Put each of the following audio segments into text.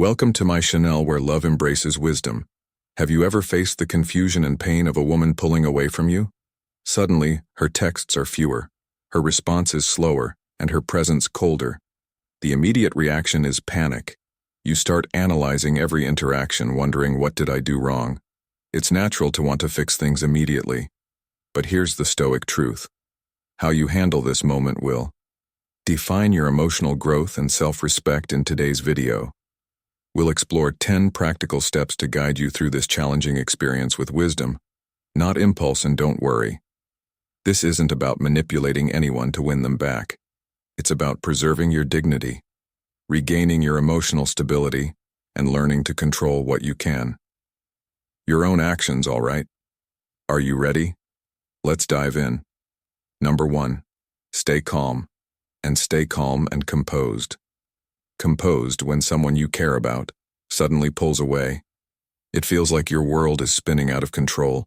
Welcome to my Chanel where love embraces wisdom. Have you ever faced the confusion and pain of a woman pulling away from you? Suddenly, her texts are fewer, her response is slower, and her presence colder. The immediate reaction is panic. You start analyzing every interaction, wondering, what did I do wrong? It's natural to want to fix things immediately. But here's the Stoic truth. How you handle this moment will define your emotional growth and self-respect in today's video. We'll explore 10 practical steps to guide you through this challenging experience with wisdom, not impulse, and don't worry. This isn't about manipulating anyone to win them back. It's about preserving your dignity, regaining your emotional stability, and learning to control what you can. Your own actions, all right? Are you ready? Let's dive in. Number 1. Stay calm. And stay calm and composed. Composed when someone you care about suddenly pulls away. It feels like your world is spinning out of control.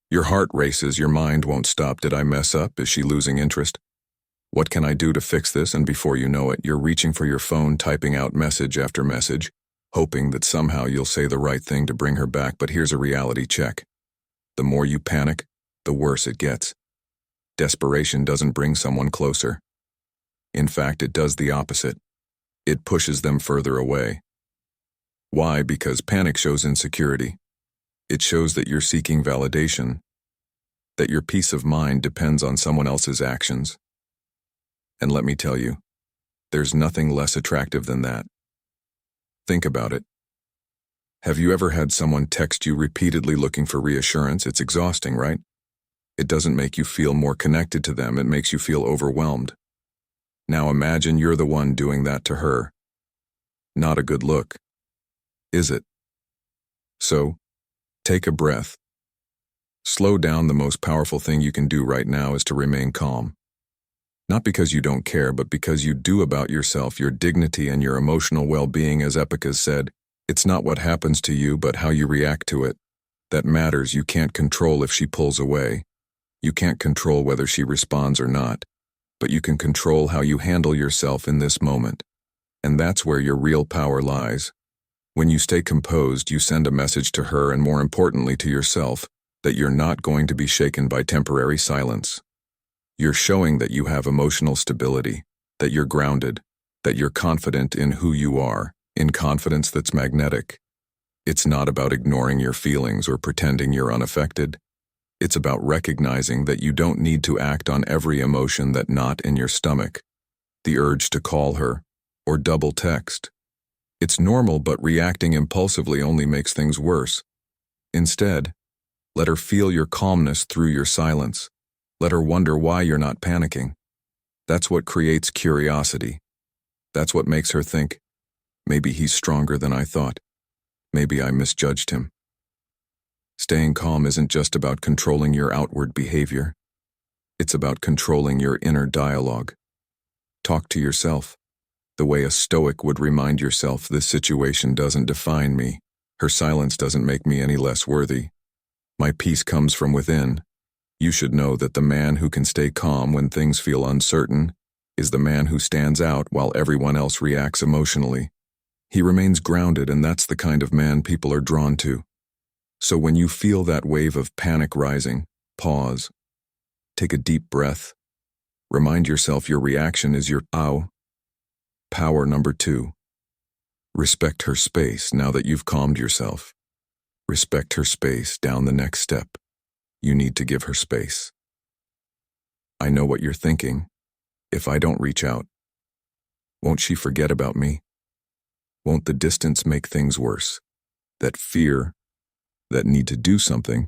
Your heart races, your mind won't stop. Did I mess up? Is she losing interest? What can I do to fix this? And before you know it, you're reaching for your phone, typing out message after message, hoping that somehow you'll say the right thing to bring her back. But here's a reality check. The more you panic, the worse it gets. Desperation doesn't bring someone closer. In fact, it does the opposite. It pushes them further away. Why? Because panic shows insecurity. It shows that you're seeking validation, that your peace of mind depends on someone else's actions. And let me tell you, there's nothing less attractive than that. Think about it. Have you ever had someone text you repeatedly looking for reassurance? It's exhausting, right? It doesn't make you feel more connected to them, it makes you feel overwhelmed. Now imagine you're the one doing that to her. Not a good look, is it? So, take a breath. Slow down. The most powerful thing you can do right now is to remain calm. Not because you don't care, but because you do about yourself, your dignity, and your emotional well-being. As Epictetus said, it's not what happens to you, but how you react to it that matters. You can't control if she pulls away. You can't control whether she responds or not. But you can control how you handle yourself in this moment. And that's where your real power lies. When you stay composed, you send a message to her, and more importantly to yourself, that you're not going to be shaken by temporary silence. You're showing that you have emotional stability, that you're grounded, that you're confident in who you are, in confidence that's magnetic. It's not about ignoring your feelings or pretending you're unaffected. It's about recognizing that you don't need to act on every emotion that knot in your stomach. The urge to call her, or double text. It's normal, but reacting impulsively only makes things worse. Instead, let her feel your calmness through your silence. Let her wonder why you're not panicking. That's what creates curiosity. That's what makes her think, maybe he's stronger than I thought. Maybe I misjudged him. Staying calm isn't just about controlling your outward behavior. It's about controlling your inner dialogue. Talk to yourself the way a Stoic would remind yourself, this situation doesn't define me. Her silence doesn't make me any less worthy. My peace comes from within. You should know that the man who can stay calm when things feel uncertain is the man who stands out while everyone else reacts emotionally. He remains grounded, and that's the kind of man people are drawn to. So when you feel that wave of panic rising, pause. Take a deep breath. Remind yourself your reaction is your power. Number 2. Respect her space. Now that you've calmed yourself, respect her space. Down the next step, you need to give her space. I know what you're thinking. If I don't reach out, won't she forget about me? Won't the distance make things worse? That fear, that need to do something,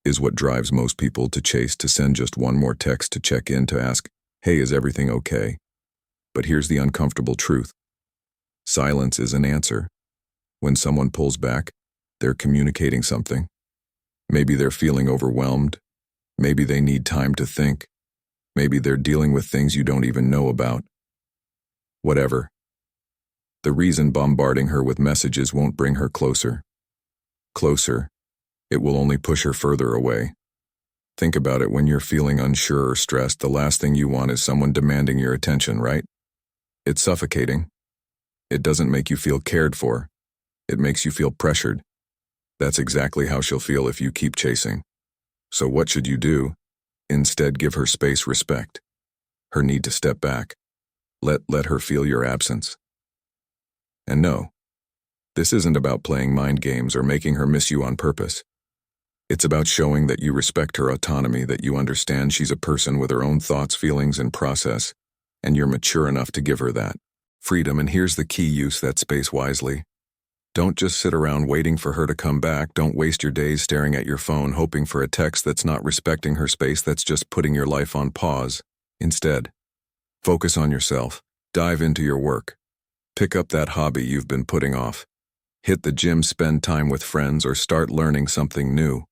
is what drives most people to chase, to send just one more text, to check in, to ask, hey, is everything okay? But here's the uncomfortable truth. Silence is an answer. When someone pulls back, they're communicating something. Maybe they're feeling overwhelmed. Maybe they need time to think. Maybe they're dealing with things you don't even know about. Whatever. The reason bombarding her with messages won't bring her closer. It will only push her further away. Think about it. When you're feeling unsure or stressed, the last thing you want is someone demanding your attention, right? It's suffocating. It doesn't make you feel cared for. It makes you feel pressured. That's exactly how she'll feel if you keep chasing. So what should you do? Instead, give her space, respect her need to step back. Let her feel your absence. And no, this isn't about playing mind games or making her miss you on purpose. It's about showing that you respect her autonomy, that you understand she's a person with her own thoughts, feelings, and process, and you're mature enough to give her that freedom. And here's the key: use that space wisely. Don't just sit around waiting for her to come back. Don't waste your days staring at your phone, hoping for a text that's not respecting her space, that's just putting your life on pause. Instead, focus on yourself. Dive into your work. Pick up that hobby you've been putting off. Hit the gym, spend time with friends, or start learning something new.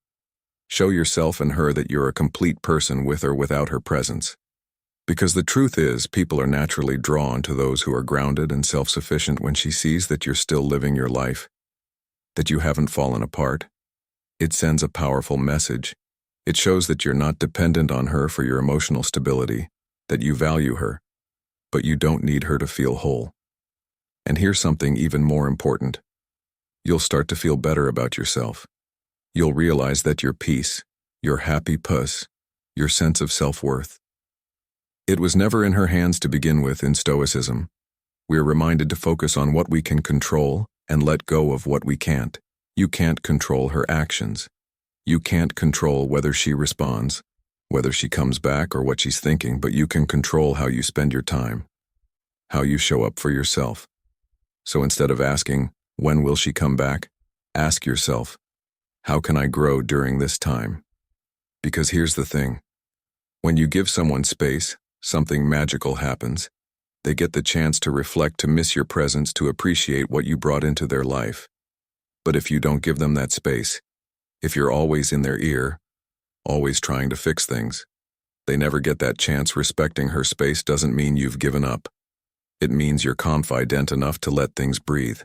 Show yourself and her that you're a complete person with or without her presence. Because the truth is, people are naturally drawn to those who are grounded and self-sufficient. When she sees that you're still living your life, that you haven't fallen apart, it sends a powerful message. It shows that you're not dependent on her for your emotional stability, that you value her, but you don't need her to feel whole. And here's something even more important. You'll start to feel better about yourself. You'll realize that your peace, your happy puss, your sense of self-worth, it was never in her hands to begin with. In Stoicism, we're reminded to focus on what we can control and let go of what we can't. You can't control her actions. You can't control whether she responds, whether she comes back, or what she's thinking, but you can control how you spend your time, how you show up for yourself. So instead of asking, when will she come back? Ask yourself, how can I grow during this time? Because here's the thing. When you give someone space, something magical happens. They get the chance to reflect, to miss your presence, to appreciate what you brought into their life. But if you don't give them that space, if you're always in their ear, always trying to fix things, they never get that chance. Respecting her space doesn't mean you've given up. It means you're confident enough to let things breathe.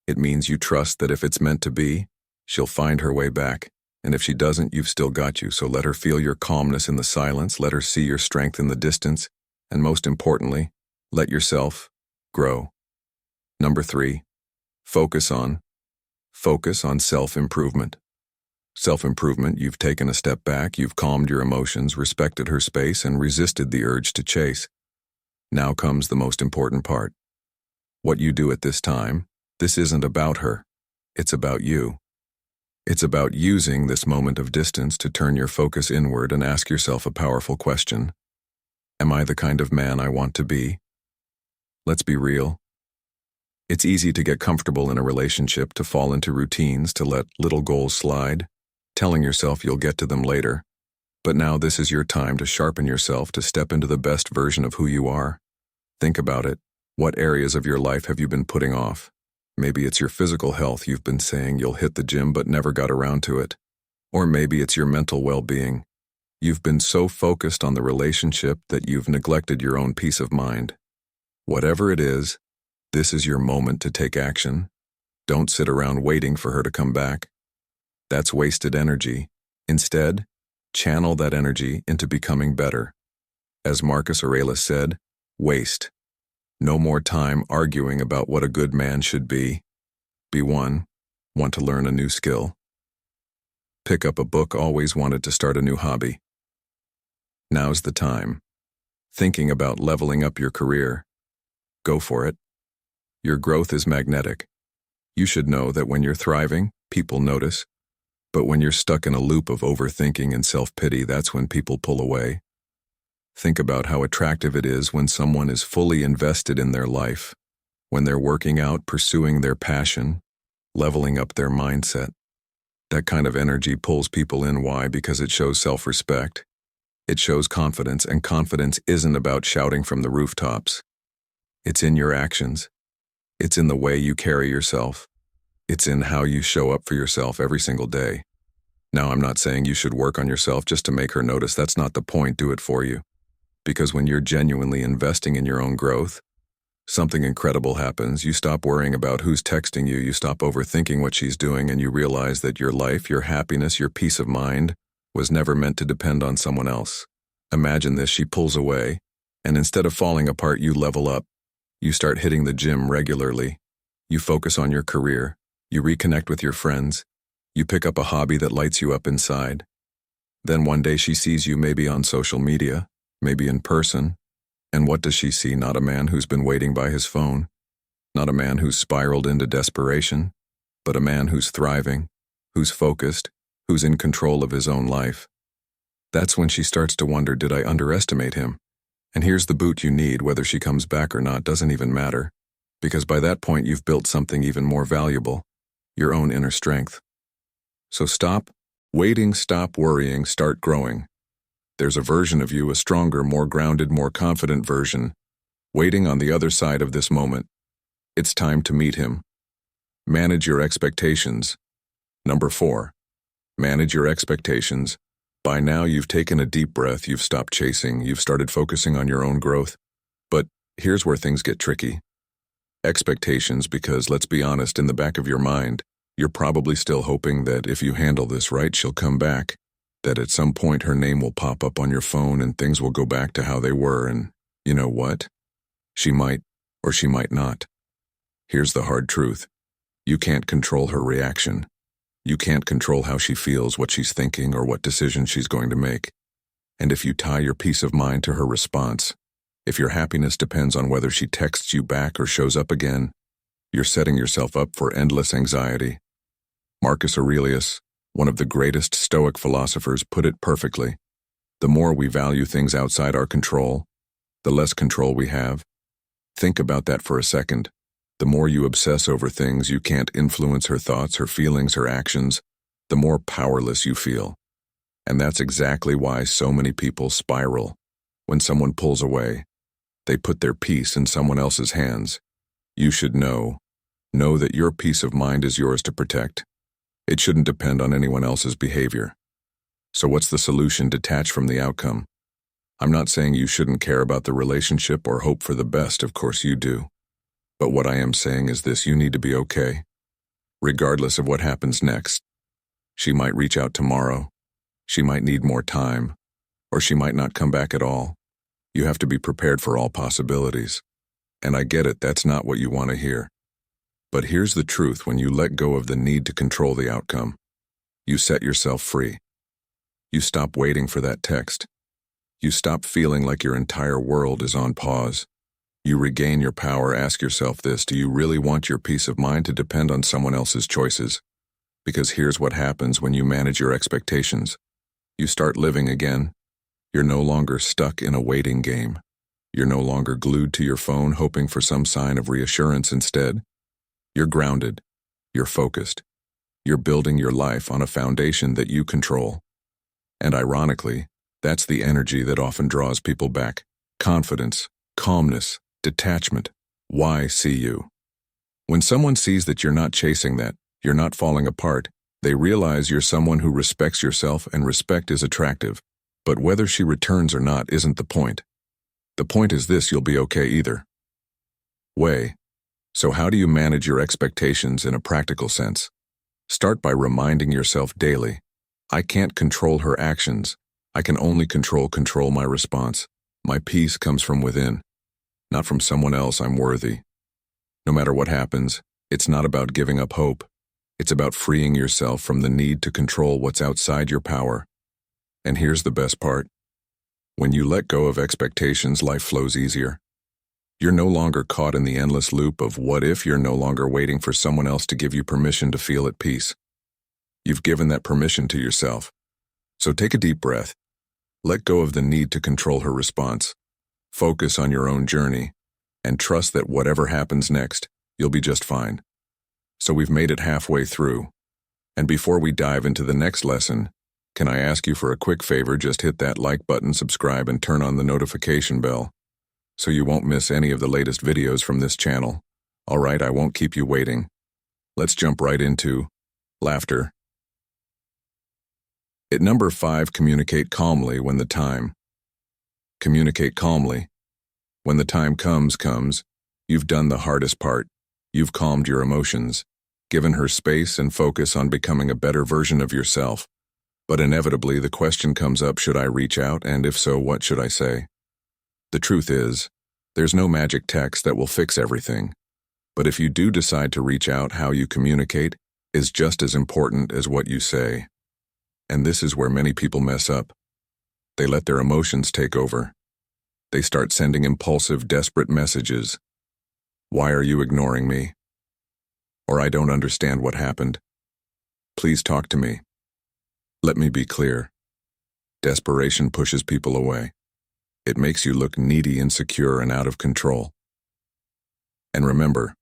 It means you trust that if it's meant to be, she'll find her way back. And if she doesn't, you've still got you. So let her feel your calmness in the silence. Let her see your strength in the distance. And most importantly, let yourself grow. Number 3, focus on self-improvement. Self-improvement, you've taken a step back, you've calmed your emotions, respected her space, and resisted the urge to chase. Now comes the most important part. What you do at this time, this isn't about her. It's about you. It's about using this moment of distance to turn your focus inward and ask yourself a powerful question. Am I the kind of man I want to be? Let's be real. It's easy to get comfortable in a relationship, to fall into routines, to let little goals slide, telling yourself you'll get to them later. But now this is your time to sharpen yourself, to step into the best version of who you are. Think about it. What areas of your life have you been putting off? Maybe it's your physical health. You've been saying you'll hit the gym but never got around to it. Or maybe it's your mental well-being. You've been so focused on the relationship that you've neglected your own peace of mind. Whatever it is, this is your moment to take action. Don't sit around waiting for her to come back. That's wasted energy. Instead, channel that energy into becoming better. As Marcus Aurelius said, waste no more time arguing about what a good man should be. Be one. Want to learn a new skill? Pick up a book. Always wanted to start a new hobby? Now's the time. Thinking about leveling up your career? Go for it. Your growth is magnetic. You should know that when you're thriving, people notice. But when you're stuck in a loop of overthinking and self-pity, that's when people pull away. Think about how attractive it is when someone is fully invested in their life, when they're working out, pursuing their passion, leveling up their mindset. That kind of energy pulls people in. Why? Because it shows self-respect. It shows confidence, and confidence isn't about shouting from the rooftops. It's in your actions. It's in the way you carry yourself. It's in how you show up for yourself every single day. Now, I'm not saying you should work on yourself just to make her notice. That's not the point. Do it for you. Because when you're genuinely investing in your own growth, something incredible happens. You stop worrying about who's texting you. You stop overthinking what she's doing, and you realize that your life, your happiness, your peace of mind was never meant to depend on someone else. Imagine this. She pulls away, and instead of falling apart, you level up. You start hitting the gym regularly. You focus on your career. You reconnect with your friends. You pick up a hobby that lights you up inside. Then one day she sees you maybe on social media, maybe in person. And what does she see? Not a man who's been waiting by his phone. Not a man who's spiraled into desperation, but a man who's thriving, who's focused, who's in control of his own life. That's when she starts to wonder, did I underestimate him? And here's the boot you need. Whether she comes back or not doesn't even matter, because by that point you've built something even more valuable, your own inner strength. So stop waiting, stop worrying, start growing. There's a version of you, a stronger, more grounded, more confident version, waiting on the other side of this moment. It's time to meet him. Manage your expectations. Number 4. Manage your expectations. By now you've taken a deep breath, you've stopped chasing, you've started focusing on your own growth. But here's where things get tricky. Expectations, because let's be honest, in the back of your mind, you're probably still hoping that if you handle this right, she'll come back, that at some point her name will pop up on your phone and things will go back to how they were, and you know what? She might, or she might not. Here's the hard truth. You can't control her reaction. You can't control how she feels, what she's thinking, or what decision she's going to make. And if you tie your peace of mind to her response, if your happiness depends on whether she texts you back or shows up again, you're setting yourself up for endless anxiety. Marcus Aurelius, one of the greatest Stoic philosophers, put it perfectly. The more we value things outside our control, the less control we have. Think about that for a second. The more you obsess over things you can't influence, her thoughts, her feelings, her actions, the more powerless you feel. And that's exactly why so many people spiral. When someone pulls away, they put their peace in someone else's hands. You should know that your peace of mind is yours to protect. It shouldn't depend on anyone else's behavior. So what's the solution? Detach from the outcome. I'm not saying you shouldn't care about the relationship or hope for the best, of course you do. But what I am saying is this: you need to be okay, regardless of what happens next. She might reach out tomorrow, she might need more time, or she might not come back at all. You have to be prepared for all possibilities. And I get it, that's not what you want to hear. But here's the truth: when you let go of the need to control the outcome, you set yourself free. You stop waiting for that text. You stop feeling like your entire world is on pause. You regain your power. Ask yourself this: do you really want your peace of mind to depend on someone else's choices? Because here's what happens when you manage your expectations. You start living again. You're no longer stuck in a waiting game. You're no longer glued to your phone hoping for some sign of reassurance. Instead, you're grounded. You're focused. You're building your life on a foundation that you control. And ironically, that's the energy that often draws people back. Confidence, calmness, detachment. Why see you? When someone sees that you're not chasing that, you're not falling apart, they realize you're someone who respects yourself, and respect is attractive. But whether she returns or not isn't the point. The point is this: you'll be okay either way. So how do you manage your expectations in a practical sense? Start by reminding yourself daily: I can't control her actions. I can only control my response. My peace comes from within, not from someone else. I'm worthy. No matter what happens, it's not about giving up hope. It's about freeing yourself from the need to control what's outside your power. And here's the best part. When you let go of expectations, life flows easier. You're no longer caught in the endless loop of what if. You're no longer waiting for someone else to give you permission to feel at peace. You've given that permission to yourself. So take a deep breath. Let go of the need to control her response. Focus on your own journey, and trust that whatever happens next, you'll be just fine. So we've made it halfway through. And before we dive into the next lesson, can I ask you for a quick favor? Just hit that like button, subscribe, and turn on the notification bell, so you won't miss any of the latest videos from this channel. All right, I won't keep you waiting. Let's jump right into laughter. At number 5, communicate calmly when the time. Communicate calmly. When the time comes, you've done the hardest part. You've calmed your emotions, given her space and focus on becoming a better version of yourself. But inevitably, the question comes up: should I reach out? And if so, what should I say? The truth is, There's no magic text that will fix everything. But if you do decide to reach out, how you communicate is just as important as what you say. And this is where many people mess up. They let their emotions take over. They start sending impulsive, desperate messages. Why are you ignoring me? Or I don't understand what happened. Please talk to me. Let me be clear. Desperation pushes people away. It makes you look needy, insecure, and out of control. And remember,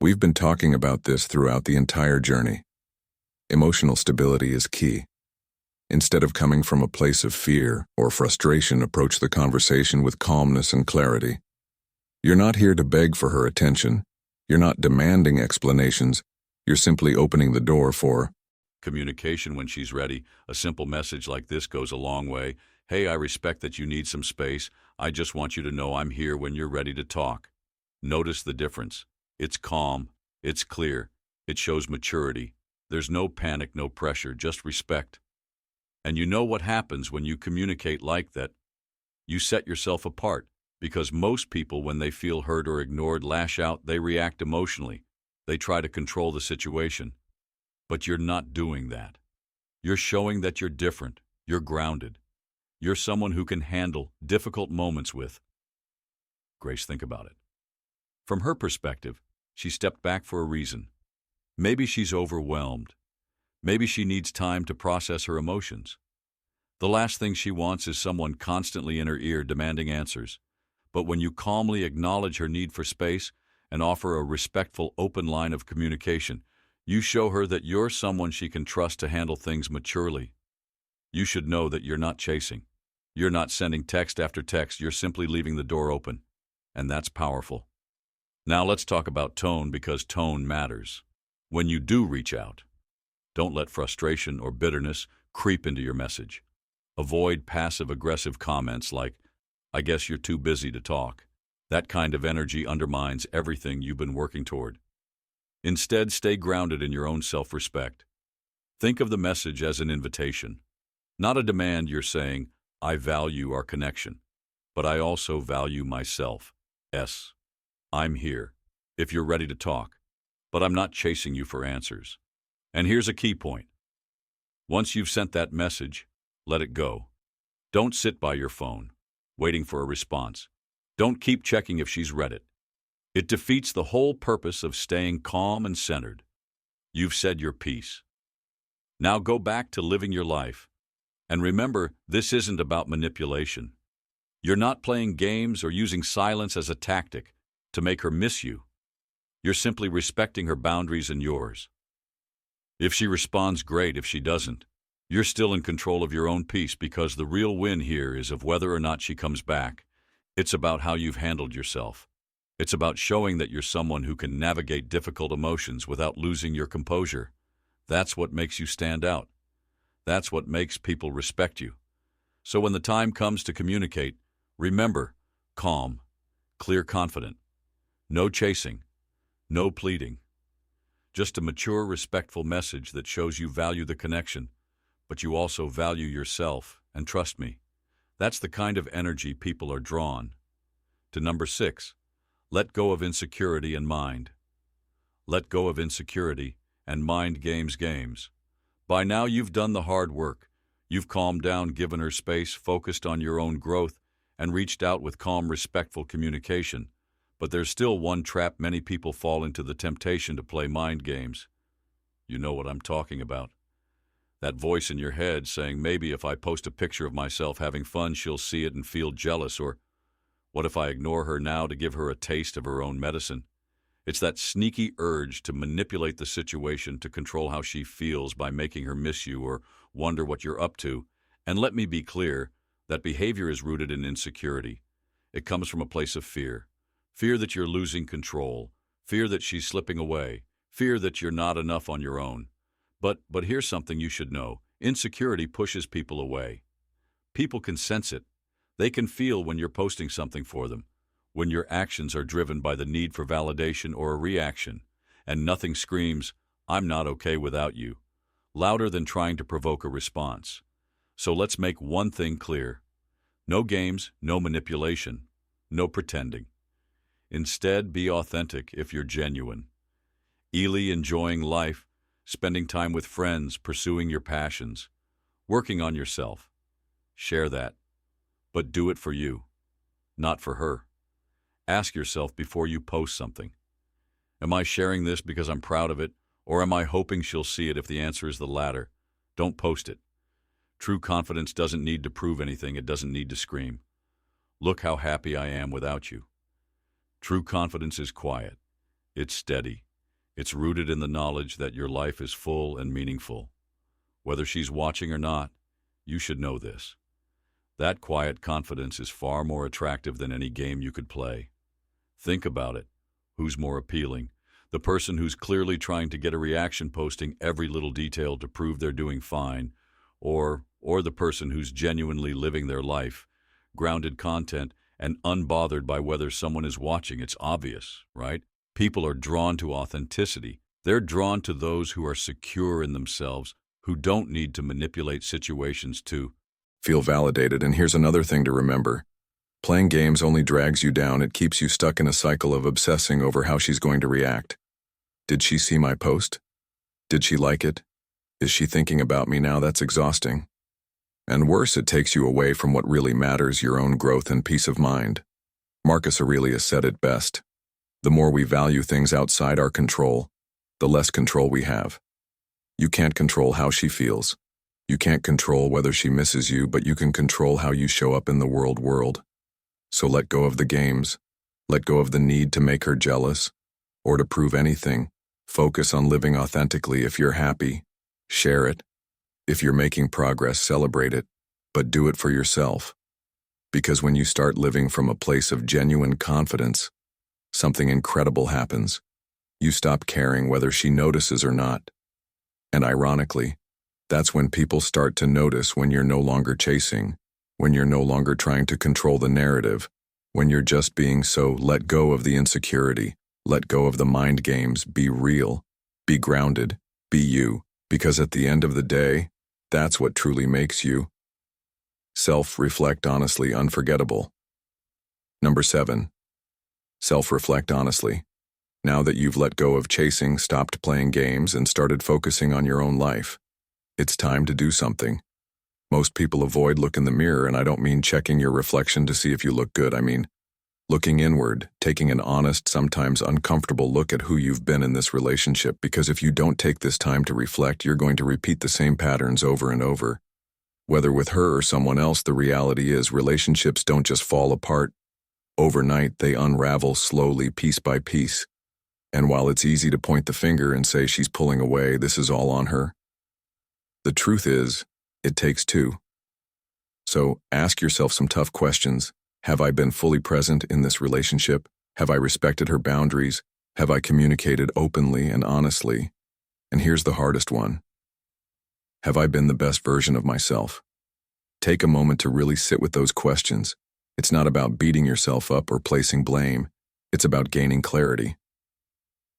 we've been talking about this throughout the entire journey. Emotional stability is key. Instead of coming from a place of fear or frustration, approach the conversation with calmness and clarity. You're not here to beg for her attention. You're not demanding explanations. You're simply opening the door for communication when she's ready. A simple message like this goes a long way. Hey, I respect that you need some space. I just want you to know I'm here when you're ready to talk. Notice the difference. It's calm. It's clear. It shows maturity. There's no panic, no pressure, just respect. And you know what happens when you communicate like that? You set yourself apart, because most people, when they feel hurt or ignored, lash out. They react emotionally. They try to control the situation. But you're not doing that. You're showing that you're different. You're grounded. You're someone who can handle difficult moments with grace. Think about it. From her perspective, she stepped back for a reason. Maybe she's overwhelmed. Maybe she needs time to process her emotions. The last thing she wants is someone constantly in her ear demanding answers. But when you calmly acknowledge her need for space and offer a respectful, open line of communication, you show her that you're someone she can trust to handle things maturely. You should know that you're not chasing. You're not sending text after text. You're simply leaving the door open. And that's powerful. Now let's talk about tone, because tone matters. When you do reach out, don't let frustration or bitterness creep into your message. Avoid passive-aggressive comments like, "I guess you're too busy to talk." That kind of energy undermines everything you've been working toward. Instead, stay grounded in your own self-respect. Think of the message as an invitation, not a demand. You're saying, "I value our connection, but I also value myself. I'm here if you're ready to talk, but I'm not chasing you for answers." And here's a key point. Once you've sent that message, let it go. Don't sit by your phone, waiting for a response. Don't keep checking if she's read it. It defeats the whole purpose of staying calm and centered. You've said your piece. Now go back to living your life. And remember, this isn't about manipulation. You're not playing games or using silence as a tactic to make her miss you. You're simply respecting her boundaries and yours. If she responds, great. If she doesn't, you're still in control of your own peace, because the real win here is of whether or not she comes back. It's about how you've handled yourself. It's about showing that you're someone who can navigate difficult emotions without losing your composure. That's what makes you stand out. That's what makes people respect you. So when the time comes to communicate, remember, calm, clear, confident. No chasing, no pleading. Just a mature, respectful message that shows you value the connection, but you also value yourself. And trust me, that's the kind of energy people are drawn to. Number 6, let go of insecurity and mind. Let go of insecurity and mind games. By now you've done the hard work. You've calmed down, given her space, focused on your own growth, and reached out with calm, respectful communication. But there's still one trap. Many people fall into the temptation to play mind games. You know what I'm talking about. That voice in your head saying, maybe if I post a picture of myself having fun, she'll see it and feel jealous. Or what if I ignore her now to give her a taste of her own medicine? It's that sneaky urge to manipulate the situation, to control how she feels by making her miss you or wonder what you're up to. And let me be clear, that behavior is rooted in insecurity. It comes from a place of fear. Fear that you're losing control. Fear that she's slipping away. Fear that you're not enough on your own. But here's something you should know. Insecurity pushes people away. People can sense it. They can feel when you're posting something for them, when your actions are driven by the need for validation or a reaction, and nothing screams, "I'm not okay without you," louder than trying to provoke a response. So let's make one thing clear. No games, no manipulation, No pretending. Instead, be authentic if you're genuine. Ely enjoying life, spending time with friends, pursuing your passions, working on yourself. Share that. But do it for you, not for her. Ask yourself before you post something. Am I sharing this because I'm proud of it, or am I hoping she'll see it? If the answer is the latter, don't post it. True confidence doesn't need to prove anything. It doesn't need to scream, "Look how happy I am without you." True confidence is quiet. It's steady. It's rooted in the knowledge that your life is full and meaningful. Whether she's watching or not, you should know this. That quiet confidence is far more attractive than any game you could play. Think about it. Who's more appealing? The person who's clearly trying to get a reaction, posting every little detail to prove they're doing fine, or the person who's genuinely living their life, grounded content, and unbothered by whether someone is watching? It's obvious, right? People are drawn to authenticity. They're drawn to those who are secure in themselves, who don't need to manipulate situations to feel validated. And here's another thing to remember. Playing games only drags you down. It keeps you stuck in a cycle of obsessing over how she's going to react. Did she see my post? Did she like it? Is she thinking about me now? That's exhausting. And worse, it takes you away from what really matters, your own growth and peace of mind. Marcus Aurelius said it best. The more we value things outside our control, the less control we have. You can't control how she feels. You can't control whether she misses you, but you can control how you show up in the world. So let go of the games. Let go of the need to make her jealous or to prove anything. Focus on living authentically. If you're happy, share it. If you're making progress, celebrate it, but do it for yourself. Because when you start living from a place of genuine confidence, something incredible happens. You stop caring whether she notices or not. And ironically, that's when people start to notice, when you're no longer chasing, when you're no longer trying to control the narrative, when you're just being. So let go of the insecurity, let go of the mind games, be real, be grounded, be you, because at the end of the day, that's what truly makes you. Self-reflect honestly, unforgettable. Number 7. Self-reflect honestly. Now that you've let go of chasing, stopped playing games, and started focusing on your own life, it's time to do something. Most people avoid look in the mirror, and I don't mean checking your reflection to see if you look good. I mean looking inward, taking an honest, sometimes uncomfortable look at who you've been in this relationship, because if you don't take this time to reflect, you're going to repeat the same patterns over and over. Whether with her or someone else, the reality is relationships don't just fall apart overnight. They unravel slowly, piece by piece. And while it's easy to point the finger and say she's pulling away, this is all on her, the truth is, it takes two. So ask yourself some tough questions. Have I been fully present in this relationship? Have I respected her boundaries? Have I communicated openly and honestly? And here's the hardest one. Have I been the best version of myself? Take a moment to really sit with those questions. It's not about beating yourself up or placing blame. It's about gaining clarity.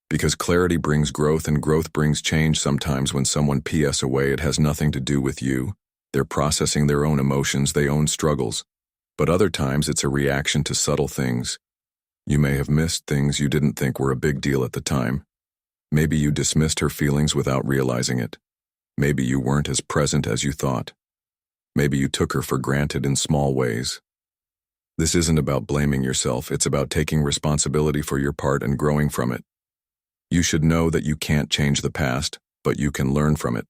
Because clarity brings growth, and growth brings change. Sometimes when someone PS away, it has nothing to do with you. They're processing their own emotions, their own struggles. But other times it's a reaction to subtle things. You may have missed things you didn't think were a big deal at the time. Maybe you dismissed her feelings without realizing it. Maybe you weren't as present as you thought. Maybe you took her for granted in small ways. This isn't about blaming yourself. It's about taking responsibility for your part and growing from it. You should know that you can't change the past, but you can learn from it.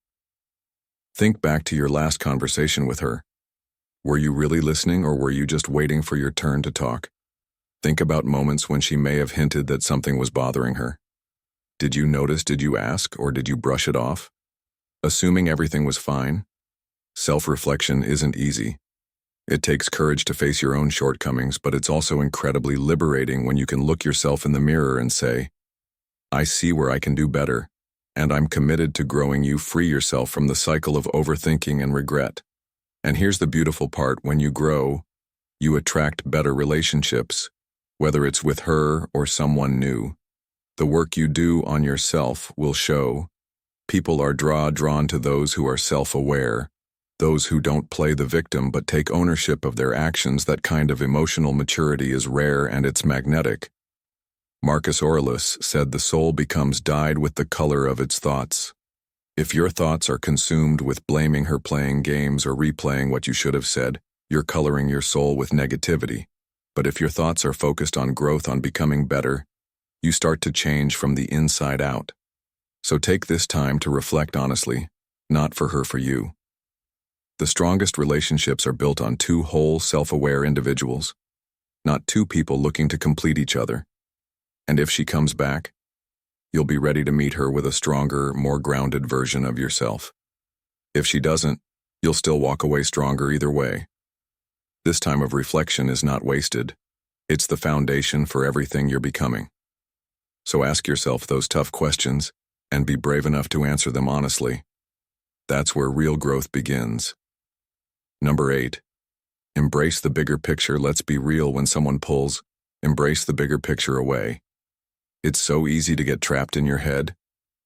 Think back to your last conversation with her. Were you really listening, or were you just waiting for your turn to talk? Think about moments when she may have hinted that something was bothering her. Did you notice, did you ask, or did you brush it off? Assuming everything was fine? Self-reflection isn't easy. It takes courage to face your own shortcomings, but it's also incredibly liberating when you can look yourself in the mirror and say, I see where I can do better, and I'm committed to growing you. Free yourself from the cycle of overthinking and regret. And here's the beautiful part: when you grow, you attract better relationships, whether it's with her or someone new. The work you do on yourself will show. People are drawn to those who are self-aware, Those who don't play the victim but take ownership of their actions. That kind of emotional maturity is rare and it's magnetic. Marcus Aurelius said the soul becomes dyed with the color of its thoughts. If your thoughts are consumed with blaming her, playing games, or replaying what you should have said, you're coloring your soul with negativity. But if your thoughts are focused on growth, on becoming better, you start to change from the inside out. So take this time to reflect honestly, not for her, for you. The strongest relationships are built on two whole, self-aware individuals, not two people looking to complete each other. And if she comes back, you'll be ready to meet her with a stronger, more grounded version of yourself. If she doesn't, you'll still walk away stronger either way. This time of reflection is not wasted. It's the foundation for everything you're becoming. So ask yourself those tough questions and be brave enough to answer them honestly. That's where real growth begins. Number 8. Embrace the bigger picture. Let's be real, when someone pulls, embrace the bigger picture away. It's so easy to get trapped in your head.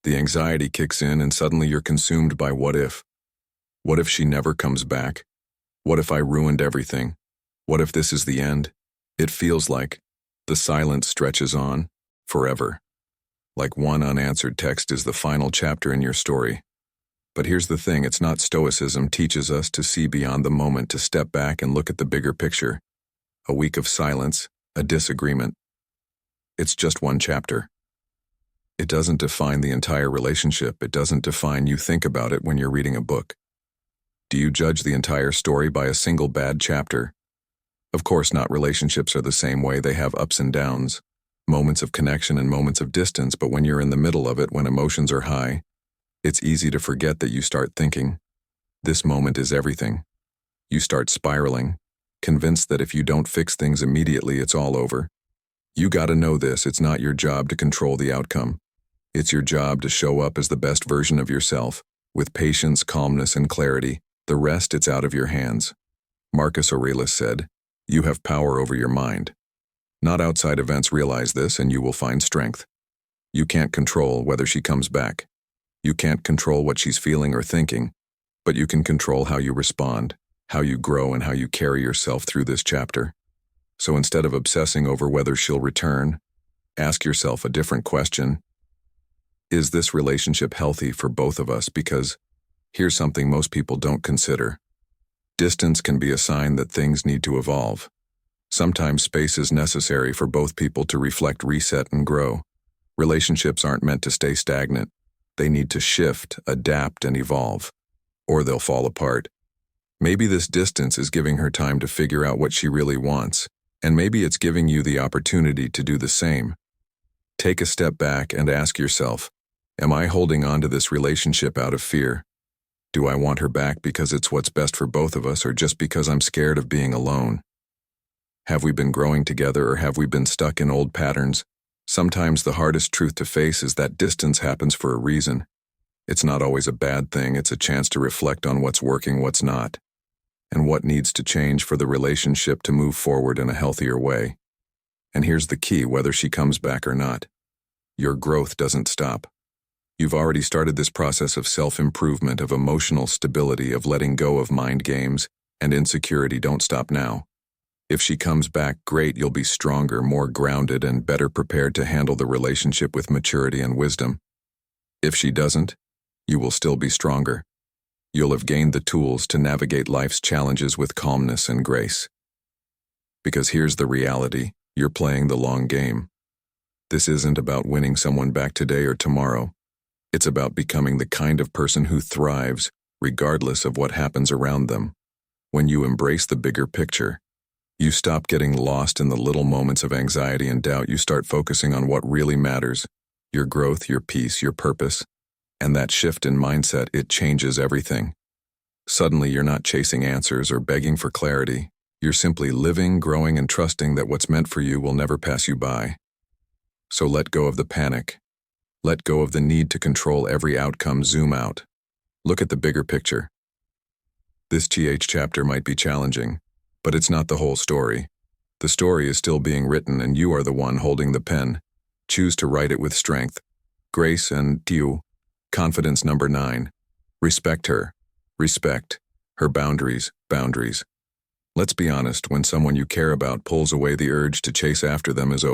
The anxiety kicks in and suddenly you're consumed by what if. What if she never comes back? What if I ruined everything? What if this is the end? It feels like the silence stretches on forever. Like one unanswered text is the final chapter in your story. But here's the thing, it's not. Stoicism teaches us to see beyond the moment, to step back and look at the bigger picture. A week of silence, a disagreement. It's just one chapter. It doesn't define the entire relationship. It doesn't define you. Think about it when you're reading a book. Do you judge the entire story by a single bad chapter? Of course not. Relationships are the same way. They have ups and downs, moments of connection and moments of distance. But when you're in the middle of it, when emotions are high, it's easy to forget that. You start thinking, this moment is everything. You start spiraling, convinced that if you don't fix things immediately, it's all over. You gotta know this, it's not your job to control the outcome. It's your job to show up as the best version of yourself, with patience, calmness, and clarity. The rest, it's out of your hands. Marcus Aurelius said, you have power over your mind. Not outside events. Realize this and you will find strength. You can't control whether she comes back. You can't control what she's feeling or thinking, but you can control how you respond, how you grow, and how you carry yourself through this chapter. So instead of obsessing over whether she'll return, ask yourself a different question. Is this relationship healthy for both of us? Because here's something most people don't consider. Distance can be a sign that things need to evolve. Sometimes space is necessary for both people to reflect, reset, and grow. Relationships aren't meant to stay stagnant. They need to shift, adapt, and evolve, or they'll fall apart. Maybe this distance is giving her time to figure out what she really wants, and maybe it's giving you the opportunity to do the same. Take a step back and ask yourself, am I holding on to this relationship out of fear? Do I want her back because it's what's best for both of us, or just because I'm scared of being alone? Have we been growing together, or have we been stuck in old patterns? Sometimes the hardest truth to face is that distance happens for a reason. It's not always a bad thing. It's a chance to reflect on what's working, what's not, and what needs to change for the relationship to move forward in a healthier way. And here's the key, whether she comes back or not, your growth doesn't stop. You've already started this process of self-improvement, of emotional stability, of letting go of mind games and insecurity. Don't stop now. If she comes back, great, you'll be stronger, more grounded, and better prepared to handle the relationship with maturity and wisdom. If she doesn't, you will still be stronger. You'll have gained the tools to navigate life's challenges with calmness and grace. Because here's the reality, you're playing the long game. This isn't about winning someone back today or tomorrow. It's about becoming the kind of person who thrives, regardless of what happens around them. When you embrace the bigger picture, you stop getting lost in the little moments of anxiety and doubt. You start focusing on what really matters, your growth, your peace, your purpose. And that shift in mindset, it changes everything. Suddenly, you're not chasing answers or begging for clarity. You're simply living, growing, and trusting that what's meant for you will never pass you by. So let go of the panic. Let go of the need to control every outcome. Zoom out. Look at the bigger picture. This chapter might be challenging, but it's not the whole story. The story is still being written, and you are the one holding the pen. Choose to write it with strength, grace, and confidence. Number 9. Respect her. Respect Her boundaries, boundaries. Let's be honest, when someone you care about pulls away, the urge to chase after them is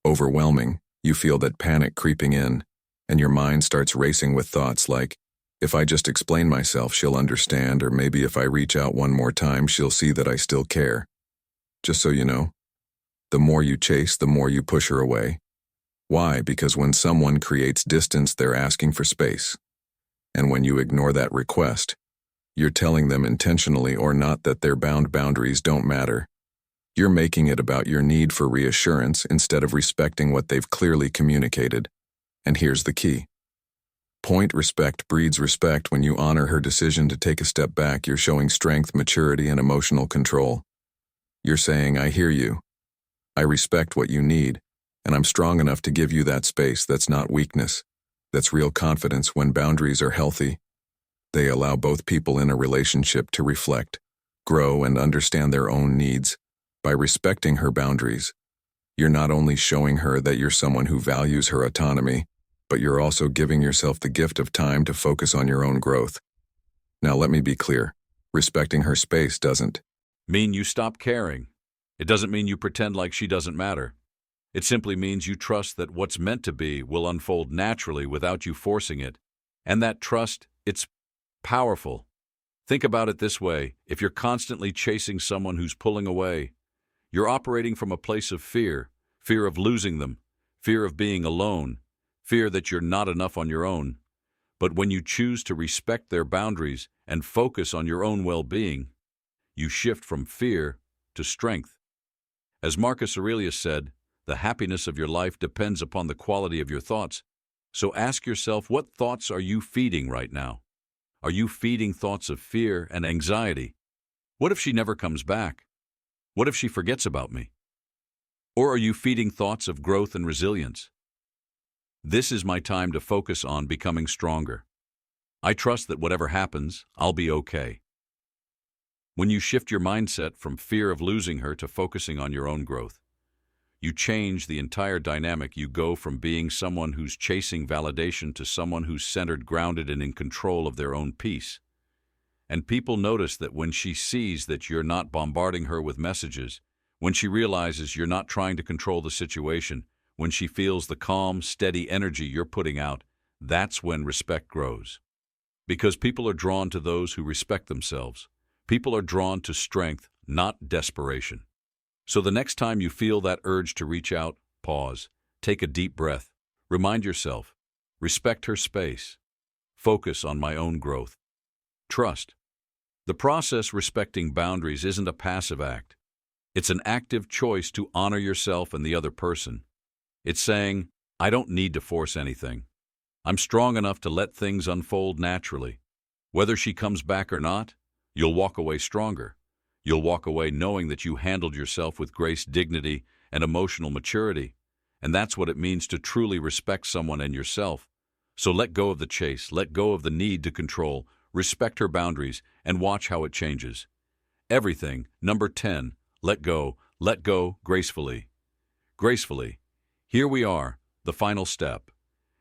overwhelming. You feel that panic creeping in, and your mind starts racing with thoughts like, if I just explain myself, she'll understand, or maybe if I reach out one more time, she'll see that I still care. Just so you know, the more you chase, the more you push her away. Why? Because when someone creates distance, they're asking for space. And when you ignore that request, you're telling them intentionally or not that their boundaries don't matter. You're making it about your need for reassurance instead of respecting what they've clearly communicated. And here's the key. Respect breeds respect. When you honor her decision to take a step back, you're showing strength, maturity, and emotional control. You're saying, I hear you. I respect what you need, and I'm strong enough to give you that space. That's not weakness. That's real confidence. When boundaries are healthy, they allow both people in a relationship to reflect, grow, and understand their own needs. By respecting her boundaries, you're not only showing her that you're someone who values her autonomy, but you're also giving yourself the gift of time to focus on your own growth. Now let me be clear. Respecting her space doesn't mean you stop caring. It doesn't mean you pretend like she doesn't matter. It simply means you trust that what's meant to be will unfold naturally without you forcing it. And that trust, it's powerful. Think about it this way. If you're constantly chasing someone who's pulling away, you're operating from a place of fear of losing them, fear of being alone, fear that you're not enough on your own. But when you choose to respect their boundaries and focus on your own well-being, you shift from fear to strength. As Marcus Aurelius said, the happiness of your life depends upon the quality of your thoughts. So ask yourself, what thoughts are you feeding right now? Are you feeding thoughts of fear and anxiety? What if she never comes back? What if she forgets about me? Or are you feeding thoughts of growth and resilience? This is my time to focus on becoming stronger. I trust that whatever happens, I'll be okay. When you shift your mindset from fear of losing her to focusing on your own growth, you change the entire dynamic. You go from being someone who's chasing validation to someone who's centered, grounded, and in control of their own peace. And people notice that when she sees that you're not bombarding her with messages, when she realizes you're not trying to control the situation, when she feels the calm, steady energy you're putting out, that's when respect grows. Because people are drawn to those who respect themselves. People are drawn to strength, not desperation. So the next time you feel that urge to reach out, pause, take a deep breath, remind yourself, respect her space, focus on my own growth. Trust. The process respecting boundaries isn't a passive act. It's an active choice to honor yourself and the other person. It's saying, I don't need to force anything. I'm strong enough to let things unfold naturally. Whether she comes back or not, you'll walk away stronger. You'll walk away knowing that you handled yourself with grace, dignity, and emotional maturity. And that's what it means to truly respect someone and yourself. So let go of the chase, let go of the need to control, respect her boundaries, and watch how it changes. Everything. Number 10, let go gracefully. Gracefully. Here we are, the final step.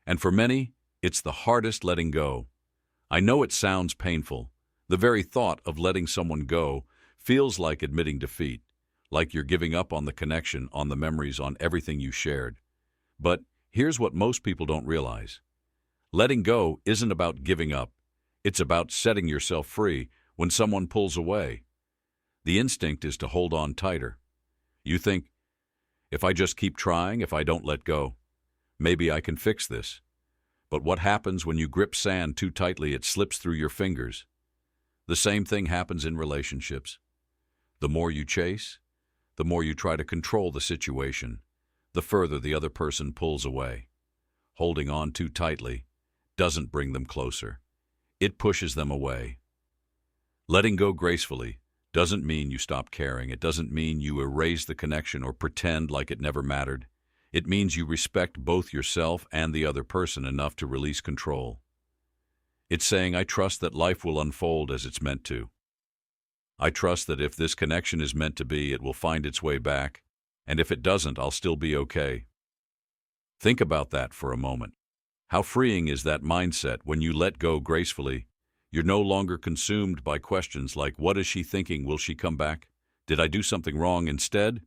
And for many, it's the hardest, letting go. I know it sounds painful. The very thought of letting someone go feels like admitting defeat, like you're giving up on the connection, on the memories, on everything you shared. But here's what most people don't realize. Letting go isn't about giving up. It's about setting yourself free when someone pulls away. The instinct is to hold on tighter. You think, if I just keep trying, if I don't let go, maybe I can fix this. But what happens when you grip sand too tightly? It slips through your fingers. The same thing happens in relationships. The more you chase, the more you try to control the situation, the further the other person pulls away. Holding on too tightly doesn't bring them closer. It pushes them away. Letting go gracefully doesn't mean you stop caring. It doesn't mean you erase the connection or pretend like it never mattered. It means you respect both yourself and the other person enough to release control. It's saying, I trust that life will unfold as it's meant to. I trust that if this connection is meant to be, it will find its way back, and if it doesn't, I'll still be okay. Think about that for a moment. How freeing is that mindset when you let go gracefully? You're no longer consumed by questions like, what is she thinking? Will she come back? Did I do something wrong? Instead,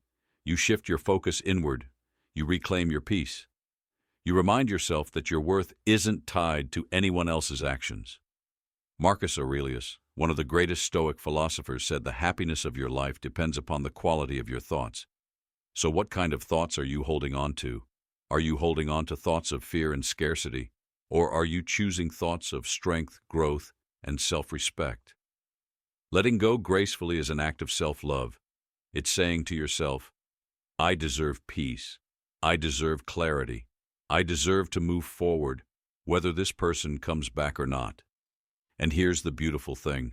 you shift your focus inward. You reclaim your peace. You remind yourself that your worth isn't tied to anyone else's actions. Marcus Aurelius, one of the greatest Stoic philosophers, said the happiness of your life depends upon the quality of your thoughts. So what kind of thoughts are you holding on to? Are you holding on to thoughts of fear and scarcity? Or are you choosing thoughts of strength, growth, and self-respect? Letting go gracefully is an act of self-love. It's saying to yourself, I deserve peace. I deserve clarity. I deserve to move forward, whether this person comes back or not. And here's the beautiful thing.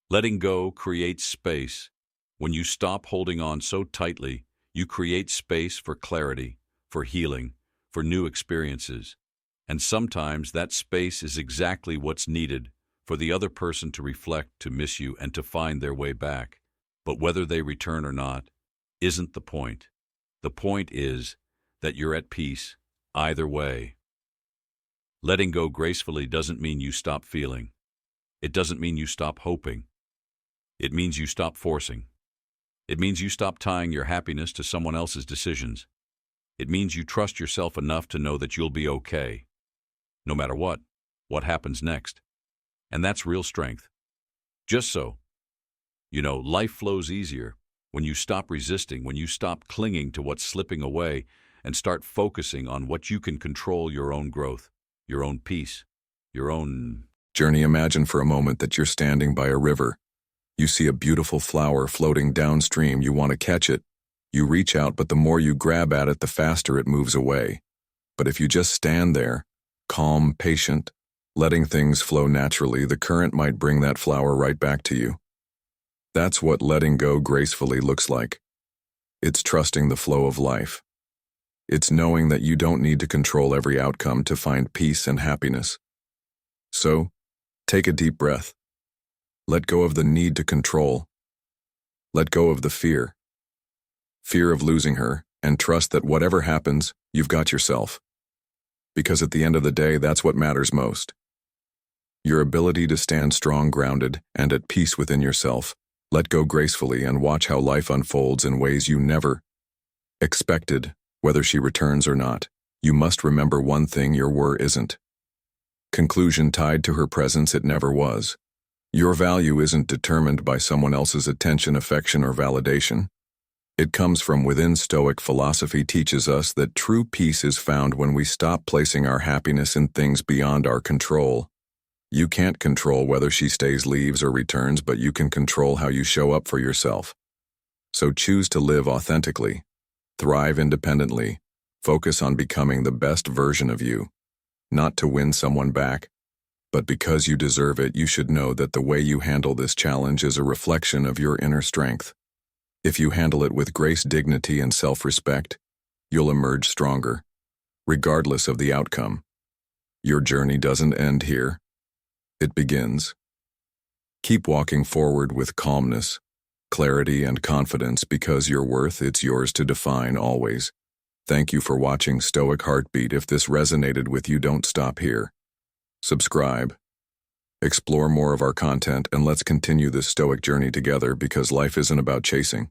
Letting go creates space. When you stop holding on so tightly, you create space for clarity, for healing, for new experiences. And sometimes that space is exactly what's needed for the other person to reflect, to miss you, and to find their way back. But whether they return or not isn't the point. The point is that you're at peace either way. Letting go gracefully doesn't mean you stop feeling. It doesn't mean you stop hoping. It means you stop forcing. It means you stop tying your happiness to someone else's decisions. It means you trust yourself enough to know that you'll be okay, no matter what happens next. And that's real strength. Just so, life flows easier when you stop resisting, when you stop clinging to what's slipping away and start focusing on what you can control: your own growth, your own peace, your own journey. Imagine for a moment that you're standing by a river. You see a beautiful flower floating downstream. You want to catch it. You reach out, but the more you grab at it, the faster it moves away. But if you just stand there, calm, patient, letting things flow naturally, the current might bring that flower right back to you. That's what letting go gracefully looks like. It's trusting the flow of life. It's knowing that you don't need to control every outcome to find peace and happiness. So, take a deep breath. Let go of the need to control. Let go of the fear of losing her, and trust that whatever happens, you've got yourself. Because at the end of the day, that's what matters most. Your ability to stand strong, grounded, and at peace within yourself. Let go gracefully and watch how life unfolds in ways you never expected. Whether she returns or not, you must remember one thing: your worth isn't conclusion tied to her presence. It never was. Your value isn't determined by someone else's attention, affection, or validation. It comes from within. Stoic philosophy teaches us that true peace is found when we stop placing our happiness in things beyond our control. You can't control whether she stays, leaves, or returns, but you can control how you show up for yourself. So choose to live authentically, thrive independently, focus on becoming the best version of you. Not to win someone back, but because you deserve it. You should know that the way you handle this challenge is a reflection of your inner strength. If you handle it with grace, dignity, and self-respect, you'll emerge stronger, regardless of the outcome. Your journey doesn't end here. It begins. Keep walking forward with calmness, clarity, and confidence, because your worth, it's yours to define always. Thank you for watching Stoic Heartbeat. If this resonated with you, don't stop here. Subscribe. Explore more of our content, and let's continue this Stoic journey together, because life isn't about chasing.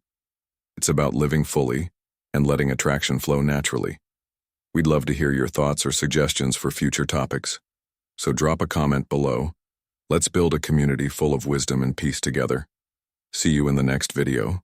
It's about living fully and letting attraction flow naturally. We'd love to hear your thoughts or suggestions for future topics. So drop a comment below. Let's build a community full of wisdom and peace together. See you in the next video.